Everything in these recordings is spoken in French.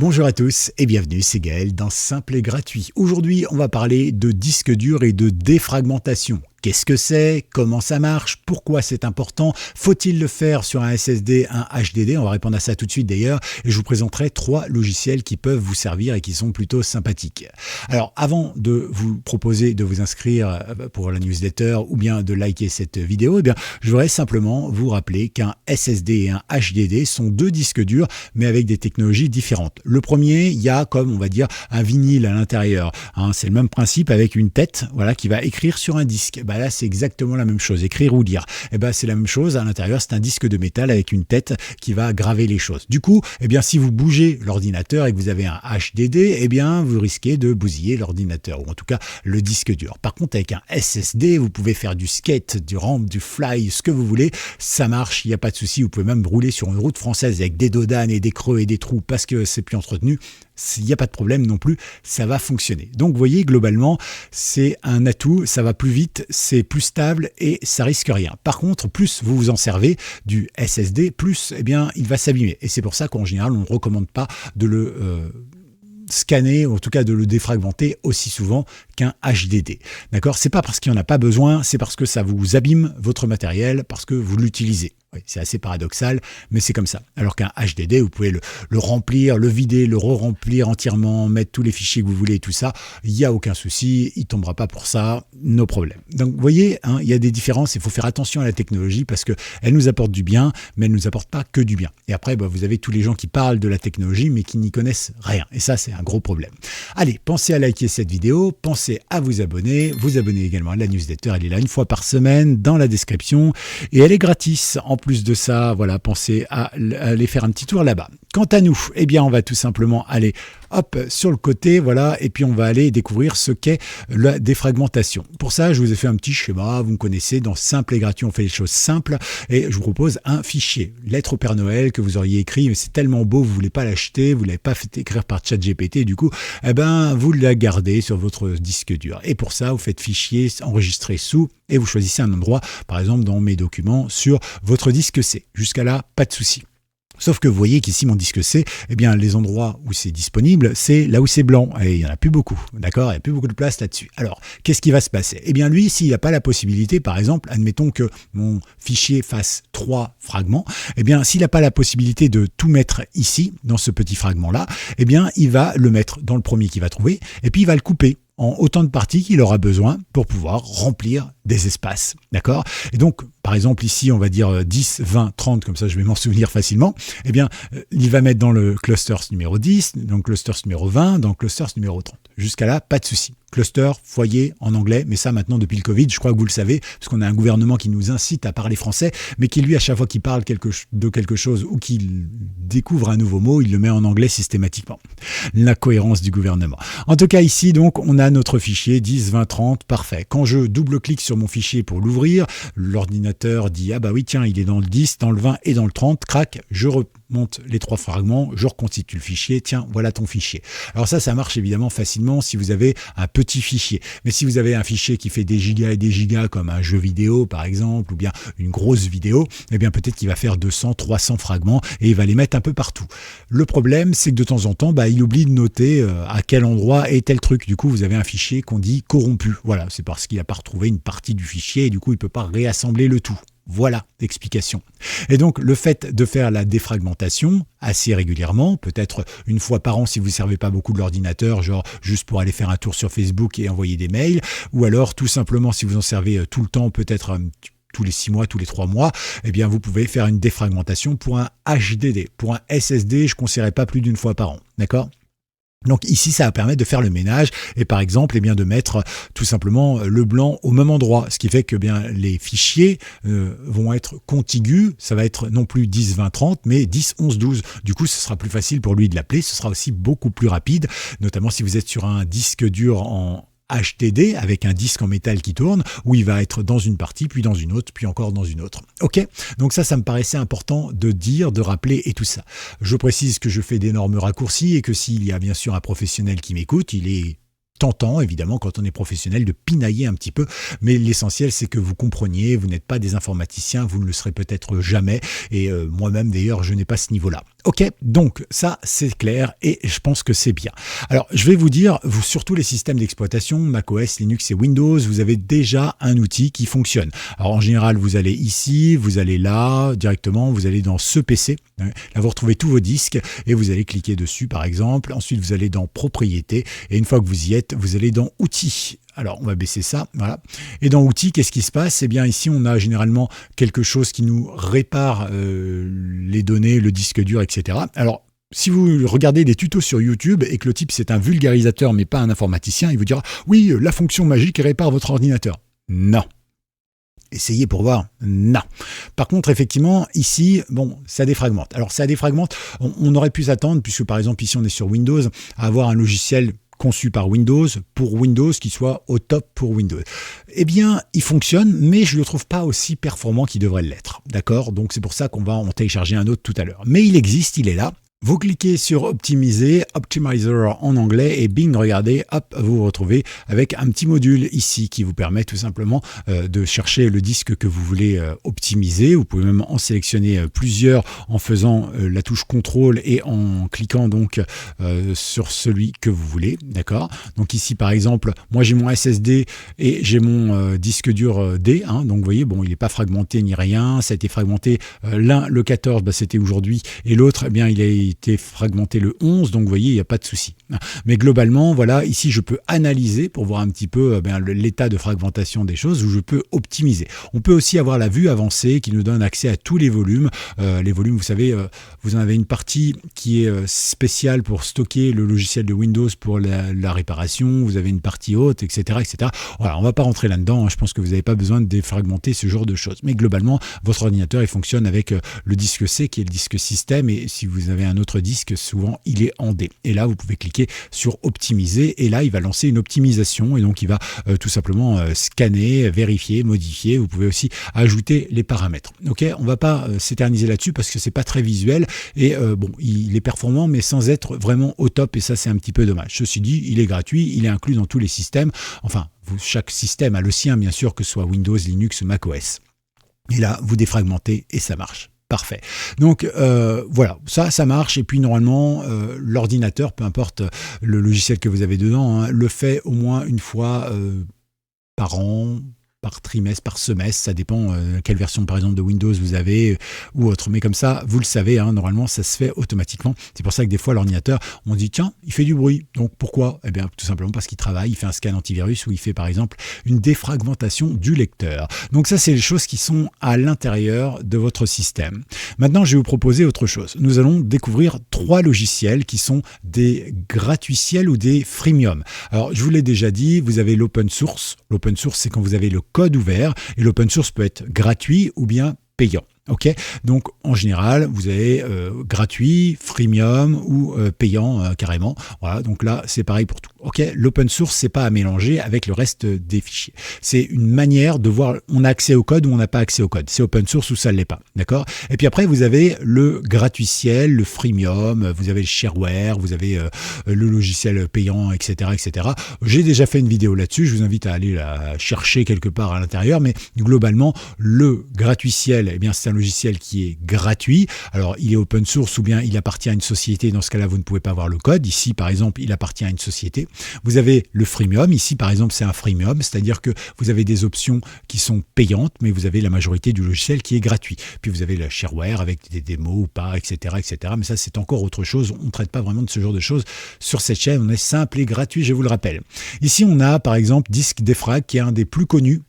Bonjour à tous et bienvenue, c'est Gaël dans Simple et Gratuit. Aujourd'hui, on va parler de disque dur et de défragmentation. Qu'est-ce que c'est? Comment ça marche? Pourquoi c'est important? Faut-il le faire sur un SSD, un HDD? On va répondre à ça tout de suite d'ailleurs. Et je vous présenterai 3 logiciels qui peuvent vous servir et qui sont plutôt sympathiques. Alors, avant de vous proposer de vous inscrire pour la newsletter ou bien de liker cette vidéo, eh bien, je voudrais simplement vous rappeler qu'un SSD et un HDD sont 2 disques durs, mais avec des technologies différentes. Le premier, il y a comme, on va dire, un vinyle à l'intérieur. C'est le même principe avec une tête, voilà, qui va écrire sur un disque. Là, c'est exactement la même chose, écrire ou lire. C'est la même chose, à l'intérieur, c'est un disque de métal avec une tête qui va graver les choses. Du coup, si vous bougez l'ordinateur et que vous avez un HDD, vous risquez de bousiller l'ordinateur, ou en tout cas le disque dur. Par contre, avec un SSD, vous pouvez faire du skate, du ramp, du fly, ce que vous voulez, ça marche, il n'y a pas de souci. Vous pouvez même rouler sur une route française avec des dodanes et des creux et des trous parce que c'est plus entretenu. Il n'y a pas de problème non plus, ça va fonctionner. Donc vous voyez, globalement, c'est un atout, ça va plus vite, c'est plus stable et ça risque rien. Par contre, plus vous vous en servez du SSD, plus il va s'abîmer. Et c'est pour ça qu'en général, on ne recommande pas de le scanner, ou en tout cas de le défragmenter aussi souvent qu'un HDD. D'accord? C'est pas parce qu'il n'y en a pas besoin, c'est parce que ça vous abîme votre matériel, parce que vous l'utilisez. Oui, c'est assez paradoxal, mais c'est comme ça. Alors qu'un HDD, vous pouvez le remplir, le vider, le re-remplir entièrement, mettre tous les fichiers que vous voulez et tout ça. Il n'y a aucun souci, il ne tombera pas pour ça, no problème. Donc vous voyez, il y a des différences, il faut faire attention à la technologie parce qu'elle nous apporte du bien, mais elle ne nous apporte pas que du bien. Et après, vous avez tous les gens qui parlent de la technologie, mais qui n'y connaissent rien. Et ça, c'est un gros problème. Allez, pensez à liker cette vidéo, pensez à vous abonner également à la newsletter, elle est là une fois par semaine dans la description, et elle est gratis. En plus de ça, voilà, pensez à aller faire un petit tour là-bas. Quant à nous, on va tout simplement aller sur le côté, voilà, et puis on va aller découvrir ce qu'est la défragmentation. Pour ça, je vous ai fait un petit schéma, vous me connaissez, dans Simple et Gratuit, on fait les choses simples, et je vous propose un fichier, lettre au Père Noël que vous auriez écrit, mais c'est tellement beau, vous voulez pas l'acheter, vous l'avez pas fait écrire par ChatGPT, du coup, vous la gardez sur votre disque dur. Et pour ça, vous faites fichier, enregistrer sous, et vous choisissez un endroit, par exemple dans mes documents, sur votre disque C. Jusqu'à là, pas de souci. Sauf que vous voyez qu'ici, mon disque C, les endroits où c'est disponible, c'est là où c'est blanc. Et il n'y en a plus beaucoup, d'accord? Il n'y a plus beaucoup de place là-dessus. Alors, qu'est-ce qui va se passer? Lui, s'il n'a pas la possibilité, par exemple, admettons que mon fichier fasse 3 fragments, s'il n'a pas la possibilité de tout mettre ici, dans ce petit fragment-là, il va le mettre dans le premier qu'il va trouver, et puis il va le couper en autant de parties qu'il aura besoin pour pouvoir remplir des espaces, d'accord? Et donc, par exemple, ici, on va dire 10, 20, 30, comme ça je vais m'en souvenir facilement, il va mettre dans le clusters numéro 10, dans le clusters numéro 20, dans le clusters numéro 30. Jusqu'à là, pas de souci. Cluster, foyer en anglais, mais ça maintenant depuis le Covid, je crois que vous le savez, parce qu'on a un gouvernement qui nous incite à parler français, mais qui lui, à chaque fois qu'il parle de quelque chose ou qu'il découvre un nouveau mot, il le met en anglais systématiquement. La cohérence du gouvernement. En tout cas ici, donc, on a notre fichier 10, 20, 30, parfait. Quand je double-clique sur mon fichier pour l'ouvrir, l'ordinateur dit « Ah bah oui, tiens, il est dans le 10, dans le 20 et dans le 30, crac, je remonte les 3 fragments, je reconstitue le fichier, tiens, voilà ton fichier. » Alors ça marche évidemment facilement si vous avez un petit fichier. Mais si vous avez un fichier qui fait des gigas et des gigas, comme un jeu vidéo par exemple, ou bien une grosse vidéo, peut-être qu'il va faire 200, 300 fragments et il va les mettre un peu partout. Le problème, c'est que de temps en temps, il oublie de noter à quel endroit est tel truc. Du coup, vous avez un fichier qu'on dit corrompu. Voilà, c'est parce qu'il n'a pas retrouvé une partie du fichier et du coup, il ne peut pas réassembler le tout. Voilà l'explication. Et donc, le fait de faire la défragmentation assez régulièrement, peut-être une fois par an si vous ne servez pas beaucoup de l'ordinateur, genre juste pour aller faire un tour sur Facebook et envoyer des mails, ou alors tout simplement si vous en servez tout le temps, peut-être tous les 6 mois, tous les 3 mois, vous pouvez faire une défragmentation pour un HDD. Pour un SSD, je ne conseillerais pas plus d'une fois par an. D'accord ? Donc ici, ça va permettre de faire le ménage et par exemple, de mettre tout simplement le blanc au même endroit, ce qui fait que les fichiers vont être contigus. Ça va être non plus 10, 20, 30, mais 10, 11, 12. Du coup, ce sera plus facile pour lui de l'appeler. Ce sera aussi beaucoup plus rapide, notamment si vous êtes sur un disque dur en HDD avec un disque en métal qui tourne, où il va être dans une partie, puis dans une autre, puis encore dans une autre. Ok? Donc ça me paraissait important de dire, de rappeler et tout ça. Je précise que je fais d'énormes raccourcis et que s'il y a bien sûr un professionnel qui m'écoute, il est tentant, évidemment, quand on est professionnel, de pinailler un petit peu, mais l'essentiel, c'est que vous compreniez, vous n'êtes pas des informaticiens, vous ne le serez peut-être jamais, et moi-même, d'ailleurs, je n'ai pas ce niveau-là. Ok, donc ça c'est clair et je pense que c'est bien. Alors je vais vous dire, vous sur tous les systèmes d'exploitation, macOS, Linux et Windows, vous avez déjà un outil qui fonctionne. Alors en général, vous allez ici, vous allez là, directement, vous allez dans ce PC. Là vous retrouvez tous vos disques et vous allez cliquer dessus par exemple. Ensuite vous allez dans Propriétés et une fois que vous y êtes, vous allez dans Outils. Alors, on va baisser ça, voilà. Et dans Outils, qu'est-ce qui se passe? Eh bien, ici, on a généralement quelque chose qui nous répare les données, le disque dur, etc. Alors, si vous regardez des tutos sur YouTube et que le type c'est un vulgarisateur mais pas un informaticien, il vous dira « Oui, la fonction magique répare votre ordinateur ». Non. Essayez pour voir. Non. Par contre, effectivement, ici, bon, ça défragmente. Alors, ça défragmente, on aurait pu s'attendre, puisque par exemple, ici, on est sur Windows, à avoir un logiciel conçu par Windows, pour Windows, qui soit au top pour Windows. Eh bien, il fonctionne, mais je ne le trouve pas aussi performant qu'il devrait l'être. D'accord? Donc, c'est pour ça qu'on va en télécharger un autre tout à l'heure. Mais il existe, il est là. Vous cliquez sur Optimiser, Optimizer en anglais, et bing, regardez, hop, vous vous retrouvez avec un petit module ici qui vous permet tout simplement de chercher le disque que vous voulez optimiser. Vous pouvez même en sélectionner plusieurs en faisant la touche CTRL et en cliquant donc sur celui que vous voulez, d'accord? Donc ici par exemple, moi j'ai mon SSD et j'ai mon disque dur D, hein, donc vous voyez, bon, il n'est pas fragmenté ni rien, ça a été fragmenté, l'un le 14, bah, c'était aujourd'hui, et l'autre, eh bien, il a été fragmenté le 11, donc vous voyez, il n'y a pas de souci. Mais globalement, voilà, ici je peux analyser pour voir un petit peu l'état de fragmentation des choses, ou je peux optimiser. On peut aussi avoir la vue avancée qui nous donne accès à tous les volumes. Les volumes, vous savez, vous en avez une partie qui est spéciale pour stocker le logiciel de Windows pour la réparation, vous avez une partie haute, etc. etc. Voilà, on ne va pas rentrer là-dedans, hein, je pense que vous n'avez pas besoin de défragmenter ce genre de choses. Mais globalement, votre ordinateur, il fonctionne avec le disque C qui est le disque système, et si vous avez un autre disque, souvent il est en D. Et là, vous pouvez cliquer sur optimiser et là, il va lancer une optimisation et donc il va tout simplement scanner, vérifier, modifier. Vous pouvez aussi ajouter les paramètres. Ok, on va pas s'éterniser là-dessus parce que c'est pas très visuel et bon, il est performant mais sans être vraiment au top et ça, c'est un petit peu dommage. Ceci dit, il est gratuit, il est inclus dans tous les systèmes. Enfin, chaque système a le sien, bien sûr, que ce soit Windows, Linux, macOS. Et là, vous défragmentez et ça marche. Parfait. Donc voilà, ça marche et puis normalement l'ordinateur, peu importe le logiciel que vous avez dedans, hein, le fait au moins une fois par an, par trimestre, par semestre, ça dépend quelle version par exemple de Windows vous avez ou autre. Mais comme ça, vous le savez, hein, normalement ça se fait automatiquement. C'est pour ça que des fois l'ordinateur, on dit tiens, il fait du bruit. Donc pourquoi? Eh bien tout simplement parce qu'il travaille, il fait un scan antivirus ou il fait par exemple une défragmentation du lecteur. Donc ça, c'est les choses qui sont à l'intérieur de votre système. Maintenant, je vais vous proposer autre chose. Nous allons découvrir 3 logiciels qui sont des gratuiciels ou des freemium. Alors je vous l'ai déjà dit, vous avez l'open source. L'open source, c'est quand vous avez le code ouvert et l'open source peut être gratuit ou bien payant. Ok, donc en général, vous avez gratuit, freemium ou payant carrément. Voilà, donc là, c'est pareil pour tout. Ok, l'open source, c'est pas à mélanger avec le reste des fichiers. C'est une manière de voir, on a accès au code ou on n'a pas accès au code. C'est open source ou ça ne l'est pas. D'accord? Et puis après, vous avez le gratuiciel, le freemium, vous avez le shareware, vous avez le logiciel payant, etc., etc. J'ai déjà fait une vidéo là-dessus. Je vous invite à aller la chercher quelque part à l'intérieur. Mais globalement, le gratuiciel, eh bien, c'est un logiciel qui est gratuit. Alors, il est open source ou bien il appartient à une société. Dans ce cas-là, vous ne pouvez pas voir le code. Ici, par exemple, il appartient à une société. Vous avez le freemium. Ici, par exemple, c'est un freemium, c'est-à-dire que vous avez des options qui sont payantes, mais vous avez la majorité du logiciel qui est gratuit. Puis vous avez le shareware avec des démos ou pas, etc., etc. Mais ça, c'est encore autre chose. On ne traite pas vraiment de ce genre de choses sur cette chaîne. On est simple et gratuit, je vous le rappelle. Ici, on a, par exemple, Disk Defrag, qui est un des plus connus.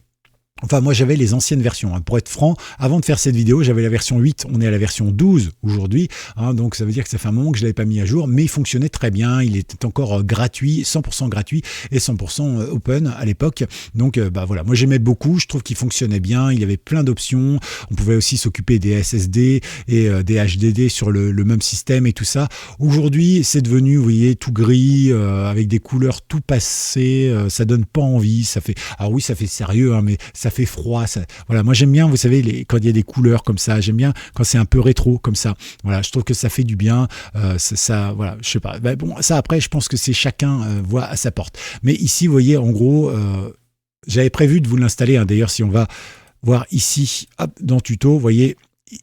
Enfin, moi, j'avais les anciennes versions. Pour être franc, avant de faire cette vidéo, j'avais la version 8. On est à la version 12 aujourd'hui. Donc, ça veut dire que ça fait un moment que je ne l'avais pas mis à jour. Mais il fonctionnait très bien. Il était encore gratuit, 100% gratuit et 100% open à l'époque. Donc, voilà. Moi, j'aimais beaucoup. Je trouve qu'il fonctionnait bien. Il y avait plein d'options. On pouvait aussi s'occuper des SSD et des HDD sur le même système et tout ça. Aujourd'hui, c'est devenu, vous voyez, tout gris, avec des couleurs tout passées. Ça donne pas envie. Ça fait, alors oui, ça fait sérieux, hein, mais ça fait froid. Ça, voilà, moi j'aime bien, vous savez, quand il y a des couleurs comme ça, j'aime bien quand c'est un peu rétro comme ça. Voilà, je trouve que ça fait du bien. Ça, voilà, je sais pas. Bon, ça après, je pense que c'est chacun voit à sa porte. Mais ici, vous voyez, en gros, j'avais prévu de vous l'installer. Hein, d'ailleurs, si on va voir ici, hop, dans Tuto, vous voyez.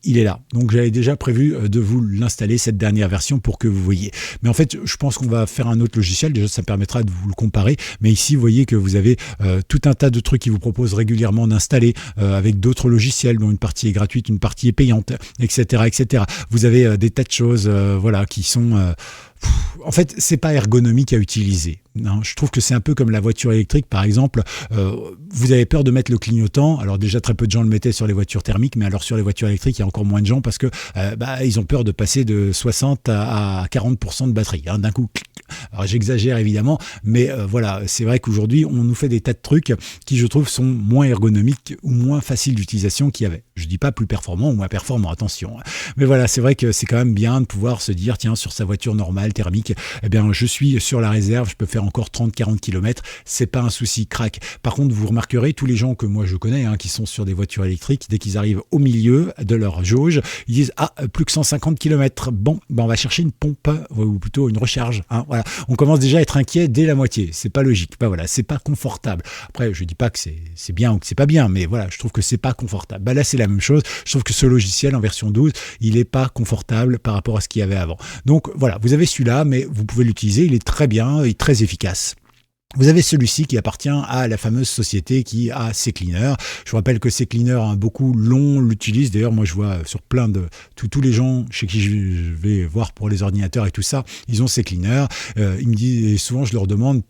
il est là. Donc j'avais déjà prévu de vous l'installer, cette dernière version, pour que vous voyez. Mais en fait, je pense qu'on va faire un autre logiciel. Déjà, ça permettra de vous le comparer. Mais ici, vous voyez que vous avez tout un tas de trucs qui vous proposent régulièrement d'installer avec d'autres logiciels, dont une partie est gratuite, une partie est payante, etc., etc. Vous avez des tas de choses, voilà, qui sont en fait, c'est pas ergonomique à utiliser. Non, je trouve que c'est un peu comme la voiture électrique, par exemple. Vous avez peur de mettre le clignotant. Alors déjà, très peu de gens le mettaient sur les voitures thermiques, mais alors sur les voitures électriques, il y a encore moins de gens parce que ils ont peur de passer de 60 à 40% de batterie. Hein, d'un coup, clic. Alors j'exagère évidemment, mais voilà, c'est vrai qu'aujourd'hui, on nous fait des tas de trucs qui, je trouve, sont moins ergonomiques ou moins faciles d'utilisation qu'il y avait. Je dis pas plus performant ou moins performant, attention. Mais voilà, c'est vrai que c'est quand même bien de pouvoir se dire, tiens, sur sa voiture normale, thermique, eh bien, je suis sur la réserve, je peux faire encore 30-40 km, c'est pas un souci, crac. Par contre, vous remarquerez, tous les gens que moi je connais, qui sont sur des voitures électriques, dès qu'ils arrivent au milieu de leur jauge, ils disent, plus que 150 km, bon, on va chercher une pompe, ou plutôt une recharge, voilà. On commence déjà à être inquiet dès la moitié, c'est pas logique, voilà, c'est pas confortable. Après, je dis pas que c'est bien ou que c'est pas bien, mais voilà, je trouve que c'est pas confortable. Là, c'est la même chose, je trouve que ce logiciel en version 12, il est pas confortable par rapport à ce qu'il y avait avant. Donc voilà, vous avez celui-là, mais vous pouvez l'utiliser, il est très bien et très efficace. Vous avez celui-ci qui appartient à la fameuse société qui a CCleaner. Je vous rappelle que CCleaner, beaucoup l'utilisent. D'ailleurs, moi, je vois sur plein de tous les gens chez qui je vais voir pour les ordinateurs et tout ça, ils ont CCleaner. Ils me disent, et souvent, je leur demande,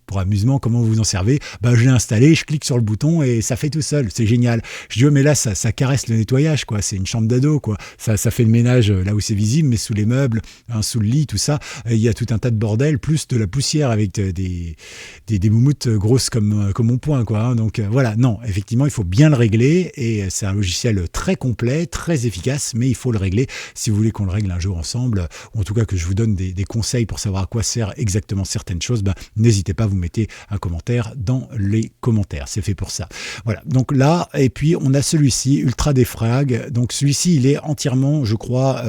pour amusement, comment vous en servez? Je l'ai installé, je clique sur le bouton et ça fait tout seul, c'est génial. Je dis, mais là, ça caresse le nettoyage, quoi. C'est une chambre d'ado, quoi. Ça fait le ménage là où c'est visible, mais sous les meubles, sous le lit, tout ça, il y a tout un tas de bordel, plus de la poussière avec des moumoutes grosses comme mon poing, quoi. Donc voilà, non, effectivement, il faut bien le régler et c'est un logiciel très complet, très efficace, mais il faut le régler si vous voulez qu'on le règle un jour ensemble, ou en tout cas que je vous donne des conseils pour savoir à quoi sert exactement certaines choses. N'hésitez pas, vous mettez un commentaire dans les commentaires, c'est fait pour ça. Voilà, donc là, et puis on a celui-ci, Ultra Defrag, donc celui-ci il est entièrement, je crois,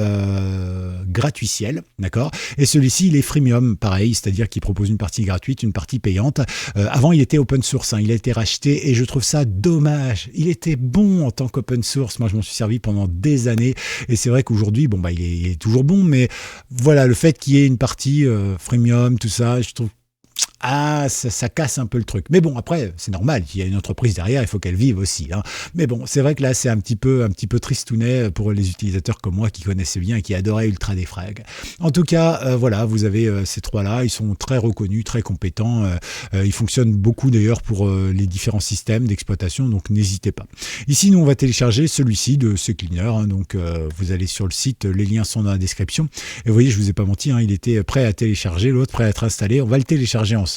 gratuitiel, d'accord, et celui-ci il est freemium, pareil, c'est-à-dire qu'il propose une partie gratuite, une partie payante. Avant il était open source, il a été racheté et je trouve ça dommage, il était bon en tant qu'open source, moi je m'en suis servi pendant des années et c'est vrai qu'aujourd'hui, il est toujours bon, mais voilà, le fait qu'il y ait une partie freemium, tout ça, je trouve ça casse un peu le truc. Mais bon, après, c'est normal, il y a une entreprise derrière, il faut qu'elle vive aussi. Mais bon, c'est vrai que là, c'est un petit peu tristounet pour les utilisateurs comme moi qui connaissaient bien et qui adoraient Ultra Defrag. En tout cas, voilà, vous avez ces trois-là, ils sont très reconnus, très compétents. Ils fonctionnent beaucoup d'ailleurs pour les différents systèmes d'exploitation, donc n'hésitez pas. Ici, nous, on va télécharger celui-ci de CCleaner. Donc, vous allez sur le site, les liens sont dans la description. Et vous voyez, je vous ai pas menti, il était prêt à télécharger, l'autre prêt à être installé. On va le télécharger ensemble.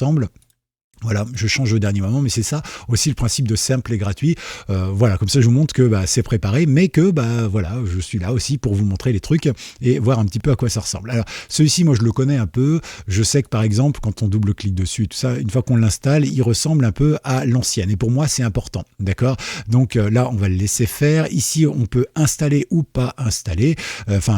Voilà, je change au dernier moment, mais c'est ça aussi le principe de simple et gratuit. Voilà, comme ça je vous montre que c'est préparé, mais que voilà, je suis là aussi pour vous montrer les trucs et voir un petit peu à quoi ça ressemble. Alors celui-ci, moi je le connais un peu. Je sais que par exemple, quand on double-clique dessus, tout ça, une fois qu'on l'installe, il ressemble un peu à l'ancienne. Et pour moi, c'est important, d'accord. Donc là, on va le laisser faire. Ici, on peut installer ou pas installer,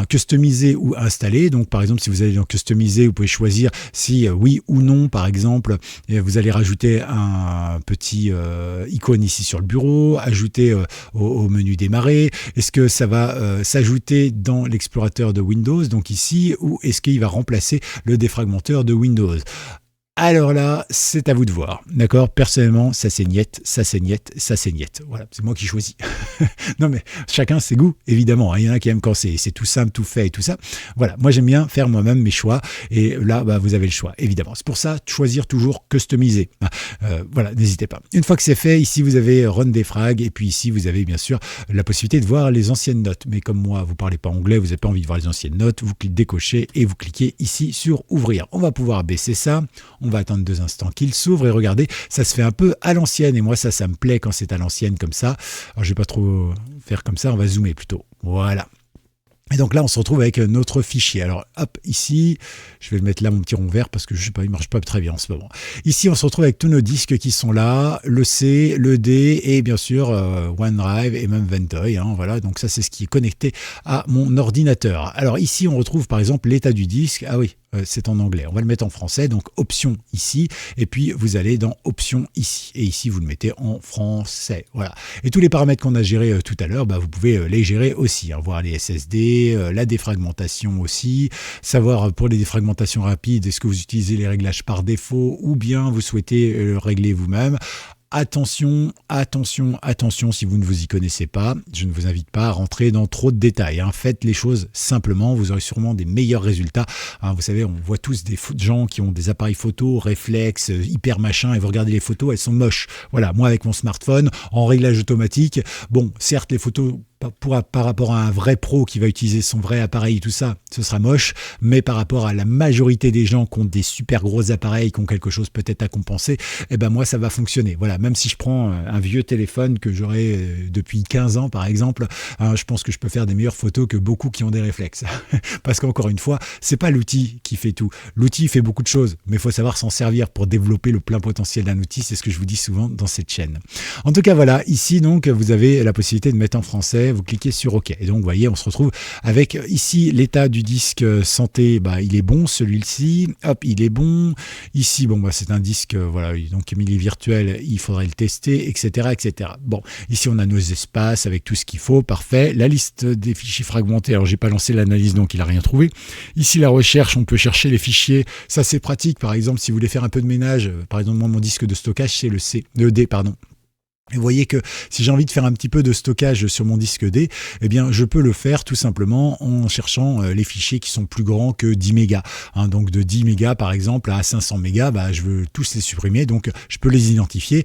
customiser ou installer. Donc par exemple, si vous allez dans customiser, vous pouvez choisir si oui ou non, par exemple, et vous allez rajouter un petit icône ici sur le bureau, ajouter au menu démarrer. Est-ce que ça va s'ajouter dans l'explorateur de Windows, donc ici, ou est-ce qu'il va remplacer le défragmenteur de Windows? Alors là, c'est à vous de voir, d'accord? Personnellement, ça c'est niette, ça c'est niette, ça c'est niette. Voilà, c'est moi qui choisis. Non mais chacun ses goûts, évidemment. Il y en a qui aiment quand c'est tout simple, tout fait et tout ça. Voilà, moi j'aime bien faire moi-même mes choix et là, vous avez le choix, évidemment. C'est pour ça, choisir toujours customiser. Voilà, n'hésitez pas. Une fois que c'est fait, ici vous avez Run Defrag et puis ici vous avez bien sûr la possibilité de voir les anciennes notes. Mais comme moi, vous parlez pas anglais, vous n'avez pas envie de voir les anciennes notes, vous cliquez décocher et vous cliquez ici sur Ouvrir. On va pouvoir baisser ça. On va attendre 2 instants qu'il s'ouvre et regardez, ça se fait un peu à l'ancienne et moi ça me plaît quand c'est à l'ancienne comme ça. Alors je vais pas trop faire comme ça, on va zoomer plutôt. Voilà. Et donc là, on se retrouve avec notre fichier. Alors, hop, ici, je vais le mettre là, mon petit rond vert, parce que je sais pas, il marche pas très bien en ce moment. Ici, on se retrouve avec tous nos disques qui sont là, le C, le D, et bien sûr, OneDrive et même Ventoy. Voilà, donc ça, c'est ce qui est connecté à mon ordinateur. Alors ici, on retrouve par exemple l'état du disque. Ah oui, c'est en anglais. On va le mettre en français, donc option ici, et puis vous allez dans option ici. Et ici, vous le mettez en français. Voilà. Et tous les paramètres qu'on a gérés tout à l'heure, vous pouvez les gérer aussi, voir les SSD, la défragmentation aussi, savoir pour les défragmentations rapides, est-ce que vous utilisez les réglages par défaut ou bien vous souhaitez le régler vous-même. Attention, attention, attention, si vous ne vous y connaissez pas, je ne vous invite pas à rentrer dans trop de détails. Faites les choses simplement, vous aurez sûrement des meilleurs résultats. Vous savez, on voit tous des gens qui ont des appareils photo, réflexes, hyper machin, et vous regardez les photos, elles sont moches. Voilà, moi avec mon smartphone, en réglage automatique, bon, certes les photos par rapport à un vrai pro qui va utiliser son vrai appareil, tout ça, ce sera moche, mais par rapport à la majorité des gens qui ont des super gros appareils, qui ont quelque chose peut-être à compenser, moi ça va fonctionner. Voilà, même si je prends un vieux téléphone que j'aurai depuis 15 ans par exemple, je pense que je peux faire des meilleures photos que beaucoup qui ont des réflexes. Parce qu'encore une fois, c'est pas l'outil qui fait tout. L'outil fait beaucoup de choses, mais il faut savoir s'en servir pour développer le plein potentiel d'un outil, c'est ce que je vous dis souvent dans cette chaîne. En tout cas, voilà, ici donc vous avez la possibilité de mettre en français, vous cliquez sur OK. Et donc, vous voyez, on se retrouve avec ici l'état du disque santé, il est bon, celui-ci, hop, il est bon. Ici, c'est un disque, voilà, donc il est virtuel, il faudrait le tester, etc., etc. Bon, ici, on a nos espaces avec tout ce qu'il faut, parfait. La liste des fichiers fragmentés, alors j'ai pas lancé l'analyse, donc il n'a rien trouvé. Ici, la recherche, on peut chercher les fichiers, ça c'est pratique, par exemple, si vous voulez faire un peu de ménage, par exemple, moi, mon disque de stockage, c'est le D, pardon. Et vous voyez que si j'ai envie de faire un petit peu de stockage sur mon disque D, je peux le faire tout simplement en cherchant les fichiers qui sont plus grands que 10 mégas. Donc de 10 mégas par exemple à 500 mégas, je veux tous les supprimer, donc je peux les identifier.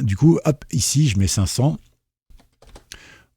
Du coup, hop, ici je mets 500.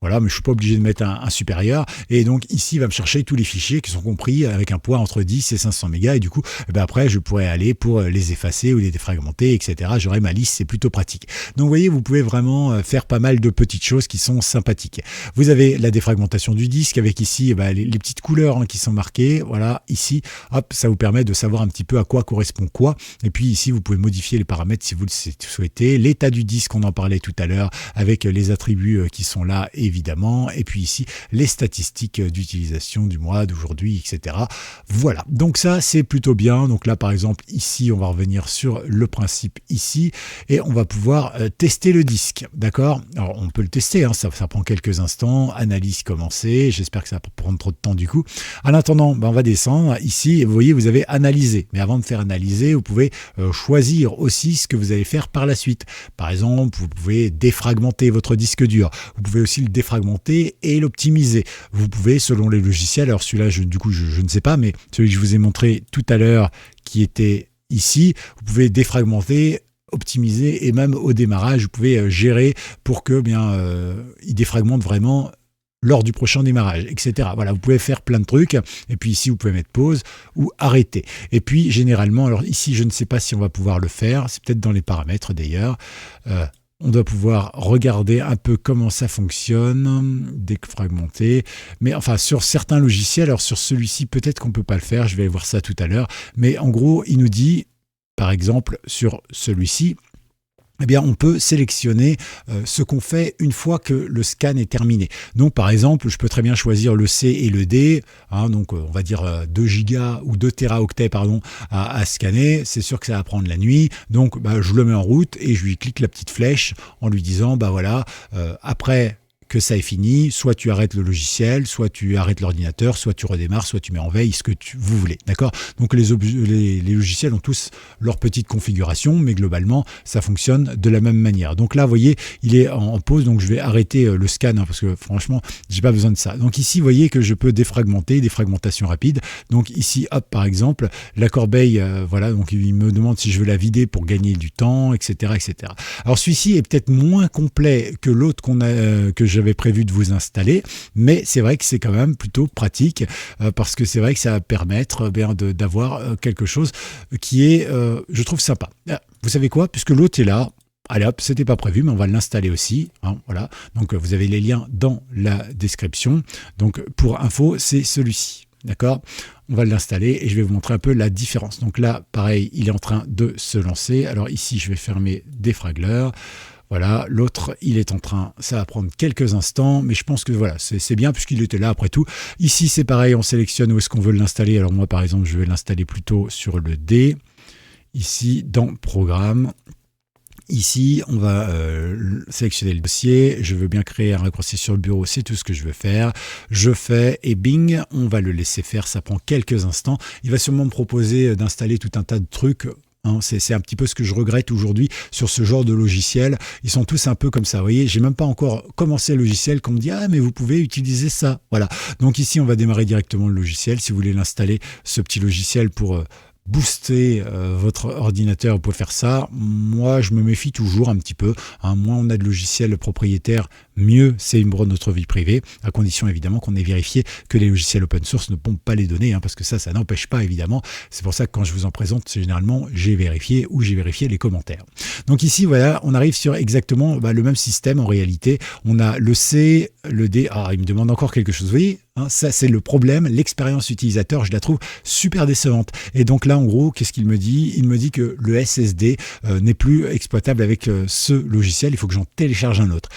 Voilà, mais je ne suis pas obligé de mettre un supérieur. Et donc ici, il va me chercher tous les fichiers qui sont compris avec un poids entre 10 et 500 mégas. Et du coup, après, je pourrais aller pour les effacer ou les défragmenter, etc. J'aurai ma liste, c'est plutôt pratique. Donc vous voyez, vous pouvez vraiment faire pas mal de petites choses qui sont sympathiques. Vous avez la défragmentation du disque avec ici les petites couleurs qui sont marquées. Voilà, ici, hop, ça vous permet de savoir un petit peu à quoi correspond quoi. Et puis ici, vous pouvez modifier les paramètres si vous le souhaitez. L'état du disque, on en parlait tout à l'heure, avec les attributs qui sont là, évidemment, et puis ici les statistiques d'utilisation du mois, d'aujourd'hui, etc. Voilà, donc ça c'est plutôt bien. Donc là par exemple ici on va revenir sur le principe ici et on va pouvoir tester le disque, d'accord? Alors on peut le tester, ça prend quelques instants, analyse commencée, j'espère que ça va pas prendre trop de temps du coup. En attendant, on va descendre ici et vous voyez vous avez analysé, mais avant de faire analyser vous pouvez choisir aussi ce que vous allez faire par la suite. Par exemple vous pouvez défragmenter votre disque dur, vous pouvez aussi le défragmenter et l'optimiser. Vous pouvez, selon les logiciels, alors celui-là, je ne sais pas, mais celui que je vous ai montré tout à l'heure, qui était ici, vous pouvez défragmenter, optimiser et même au démarrage, vous pouvez gérer pour que il défragmente vraiment lors du prochain démarrage, etc. Voilà, vous pouvez faire plein de trucs. Et puis ici, vous pouvez mettre pause ou arrêter. Et puis, généralement, alors ici, je ne sais pas si on va pouvoir le faire. C'est peut-être dans les paramètres d'ailleurs. On doit pouvoir regarder un peu comment ça fonctionne, défragmenter. Mais enfin, sur certains logiciels, alors sur celui-ci, peut-être qu'on ne peut pas le faire. Je vais voir ça tout à l'heure. Mais en gros, il nous dit, par exemple, sur celui-ci, on peut sélectionner ce qu'on fait une fois que le scan est terminé. Donc, par exemple, je peux très bien choisir le C et le D, donc on va dire 2 gigas ou 2 téraoctets à scanner. C'est sûr que ça va prendre la nuit. Donc, je le mets en route et je lui clique la petite flèche en lui disant, après que ça est fini, soit tu arrêtes le logiciel, soit tu arrêtes l'ordinateur, soit tu redémarres, soit tu mets en veille, ce que vous voulez, d'accord? Donc les logiciels ont tous leur petite configuration, mais globalement, ça fonctionne de la même manière. Donc là, vous voyez, il est en pause, donc je vais arrêter le scan, parce que franchement, j'ai pas besoin de ça. Donc ici, vous voyez que je peux défragmenter, défragmentation rapide. Donc ici, hop, par exemple, la corbeille, voilà, donc il me demande si je veux la vider pour gagner du temps, etc., etc. Alors celui-ci est peut-être moins complet que l'autre que j'avais prévu de vous installer, mais c'est vrai que c'est quand même plutôt pratique parce que c'est vrai que ça va permettre d'avoir quelque chose qui est, je trouve, sympa. Vous savez quoi, puisque l'autre est là, allez hop, c'était pas prévu, mais on va l'installer aussi. Voilà. Donc vous avez les liens dans la description. Donc pour info, c'est celui-ci. D'accord? On va l'installer et je vais vous montrer un peu la différence. Donc là, pareil, il est en train de se lancer. Alors ici, je vais fermer Defragler. Voilà, l'autre, il est en train, ça va prendre quelques instants, mais je pense que voilà, c'est bien puisqu'il était là après tout. Ici, c'est pareil, on sélectionne où est-ce qu'on veut l'installer. Alors moi, par exemple, je vais l'installer plutôt sur le D. Ici, dans Programme. Ici, on va sélectionner le dossier. Je veux bien créer un raccourci sur le bureau, c'est tout ce que je veux faire. Je fais et bing, on va le laisser faire. Ça prend quelques instants. Il va sûrement me proposer d'installer tout un tas de trucs. C'est un petit peu ce que je regrette aujourd'hui sur ce genre de logiciel. Ils sont tous un peu comme ça. Vous voyez, j'ai même pas encore commencé le logiciel qu'on me dit « Ah, mais vous pouvez utiliser ça. » Voilà. Donc ici, on va démarrer directement le logiciel. Si vous voulez l'installer, ce petit logiciel pour booster votre ordinateur, vous pouvez faire ça. Moi, je me méfie toujours un petit peu. Moins on a de logiciels propriétaires, mieux c'est pour notre vie privée, à condition évidemment qu'on ait vérifié que les logiciels open source ne pompent pas les données, parce que ça n'empêche pas évidemment. C'est pour ça que quand je vous en présente, c'est généralement j'ai vérifié ou j'ai vérifié les commentaires. Donc ici, voilà, on arrive sur exactement le même système en réalité. On a le C, le D. Ah, il me demande encore quelque chose. Vous voyez, ça c'est le problème. L'expérience utilisateur, je la trouve super décevante. Et donc là, en gros, qu'est-ce qu'il me dit? Il me dit que le SSD n'est plus exploitable avec ce logiciel. Il faut que j'en télécharge un autre.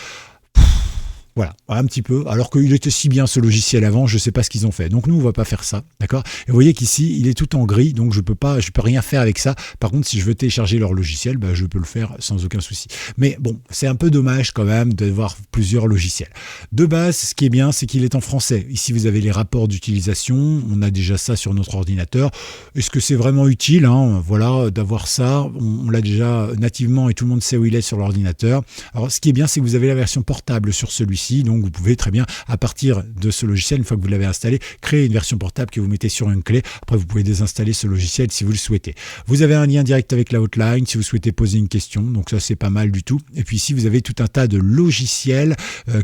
Voilà, un petit peu, alors qu'il était si bien ce logiciel avant, je ne sais pas ce qu'ils ont fait. Donc nous, on ne va pas faire ça, d'accord? Et vous voyez qu'ici, il est tout en gris, donc je peux rien faire avec ça. Par contre, si je veux télécharger leur logiciel, je peux le faire sans aucun souci. Mais bon, c'est un peu dommage quand même d'avoir plusieurs logiciels. De base, ce qui est bien, c'est qu'il est en français. Ici, vous avez les rapports d'utilisation, on a déjà ça sur notre ordinateur. Est-ce que c'est vraiment utile, voilà, d'avoir ça? On l'a déjà nativement et tout le monde sait où il est sur l'ordinateur. Alors, ce qui est bien, c'est que vous avez la version portable sur celui-ci. Donc vous pouvez très bien, à partir de ce logiciel, une fois que vous l'avez installé, créer une version portable que vous mettez sur une clé. Après, vous pouvez désinstaller ce logiciel si vous le souhaitez. Vous avez un lien direct avec la hotline si vous souhaitez poser une question. Donc ça, c'est pas mal du tout. Et puis ici, vous avez tout un tas de logiciels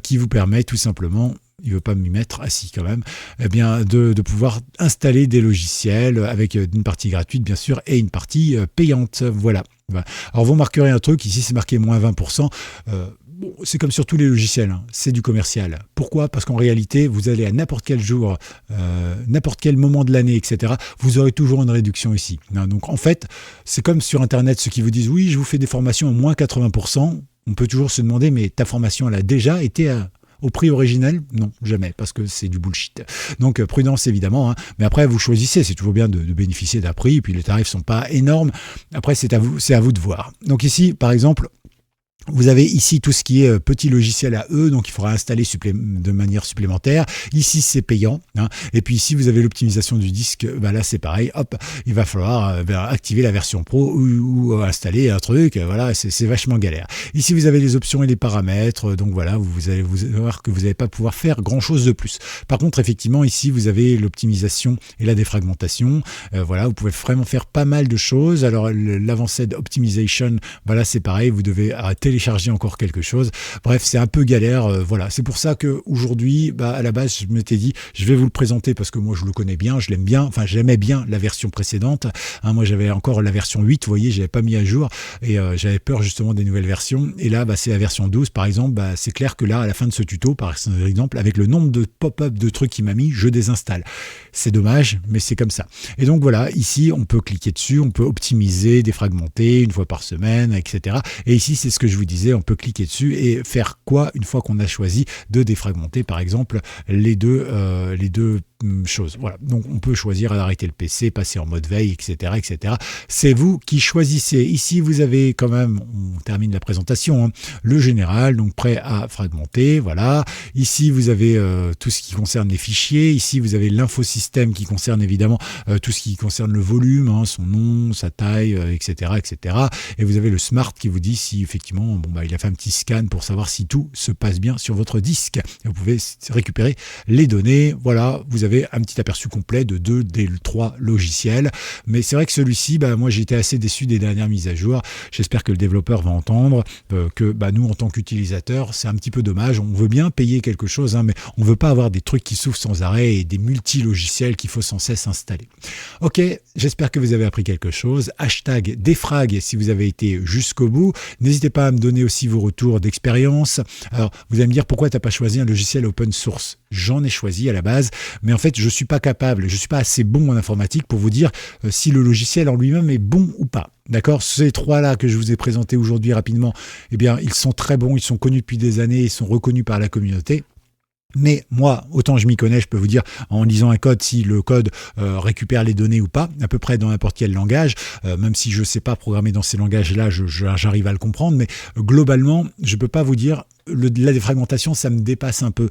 qui vous permettent tout simplement, il ne veut pas m'y mettre, si quand même, de pouvoir installer des logiciels avec une partie gratuite bien sûr et une partie payante. Voilà. Alors vous marquerez un truc, ici c'est marqué moins 20%. Bon, c'est comme sur tous les logiciels, c'est du commercial. Pourquoi? Parce qu'en réalité, vous allez à n'importe quel jour, n'importe quel moment de l'année, etc., vous aurez toujours une réduction ici. Donc en fait, c'est comme sur Internet, ceux qui vous disent « Oui, je vous fais des formations à moins 80%. » On peut toujours se demander « Mais ta formation, elle a déjà été au prix originel? » Non, jamais, parce que c'est du bullshit. Donc prudence évidemment, mais après vous choisissez, c'est toujours bien de bénéficier d'un prix, et puis les tarifs sont pas énormes. Après c'est à vous de voir. Donc ici, par exemple, vous avez ici tout ce qui est petit logiciel à eux, donc il faudra installer de manière supplémentaire. Ici, c'est payant. Et puis ici, vous avez l'optimisation du disque. Là, c'est pareil. Hop, il va falloir activer la version pro ou installer un truc. Voilà, c'est vachement galère. Ici, vous avez les options et les paramètres. Donc voilà, vous allez voir que vous n'allez pas pouvoir faire grand-chose de plus. Par contre, effectivement, ici, vous avez l'optimisation et la défragmentation. Voilà, vous pouvez vraiment faire pas mal de choses. Alors, l'Avanced Optimization, voilà, c'est pareil. Vous devez télécharger encore quelque chose. Bref, c'est un peu galère. Voilà, c'est pour ça qu'aujourd'hui, à la base, je m'étais dit, je vais vous le présenter parce que moi, je le connais bien, je l'aime bien. Enfin, j'aimais bien la version précédente. Moi, j'avais encore la version 8, vous voyez, je l'avais pas mis à jour et j'avais peur justement des nouvelles versions. Et là, c'est la version 12, par exemple. C'est clair que là, à la fin de ce tuto, par exemple, avec le nombre de pop-up de trucs qu'il m'a mis, je désinstalle. C'est dommage, mais c'est comme ça. Et donc voilà, ici, on peut cliquer dessus, on peut optimiser, défragmenter une fois par semaine, etc. Et ici, c'est ce que je vous disais, on peut cliquer dessus et faire quoi une fois qu'on a choisi de défragmenter, par exemple, les deux choses. Voilà. Donc, on peut choisir d'arrêter le PC, passer en mode veille, etc., etc. C'est vous qui choisissez. Ici, vous avez quand même, on termine la présentation, le général, donc prêt à fragmenter. Voilà. Ici, vous avez tout ce qui concerne les fichiers. Ici, vous avez l'infosystème qui concerne évidemment tout ce qui concerne le volume, son nom, sa taille, etc., etc. Et vous avez le smart qui vous dit si effectivement, il a fait un petit scan pour savoir si tout se passe bien sur votre disque. Et vous pouvez récupérer les données. Voilà, vous avez un petit aperçu complet de 2 des 3 logiciels. Mais c'est vrai que celui-ci, moi j'ai été assez déçu des dernières mises à jour. J'espère que le développeur va entendre que nous, en tant qu'utilisateurs, c'est un petit peu dommage. On veut bien payer quelque chose, mais on ne veut pas avoir des trucs qui s'ouvrent sans arrêt et des multi-logiciels qu'il faut sans cesse installer. Ok, j'espère que vous avez appris quelque chose. Hashtag défrag si vous avez été jusqu'au bout. N'hésitez pas à me me donner aussi vos retours d'expérience. Alors, vous allez me dire pourquoi tu n'as pas choisi un logiciel open source. J'en ai choisi à la base, mais en fait, je ne suis pas capable, je ne suis pas assez bon en informatique pour vous dire si le logiciel en lui-même est bon ou pas. D'accord? Ces trois-là que je vous ai présentés aujourd'hui rapidement, eh bien, ils sont très bons, ils sont connus depuis des années, ils sont reconnus par la communauté. Mais moi, autant je m'y connais, je peux vous dire en lisant un code si le code récupère les données ou pas, à peu près dans n'importe quel langage, même si je ne sais pas programmer dans ces langages-là, j'arrive à le comprendre, mais globalement, je ne peux pas vous dire, la défragmentation, ça me dépasse un peu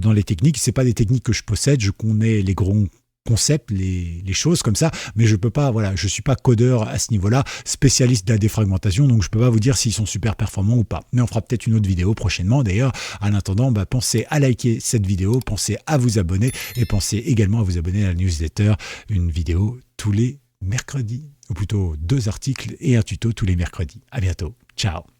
dans les techniques. Ce n'est pas des techniques que je possède, je connais les gros concepts, les choses comme ça, mais je peux pas, voilà, je suis pas codeur à ce niveau-là, spécialiste de la défragmentation, donc je peux pas vous dire s'ils sont super performants ou pas. Mais on fera peut-être une autre vidéo prochainement. D'ailleurs, en attendant, pensez à liker cette vidéo, pensez à vous abonner et pensez également à vous abonner à la newsletter, une vidéo tous les mercredis, ou plutôt 2 articles et un tuto tous les mercredis. À bientôt. Ciao.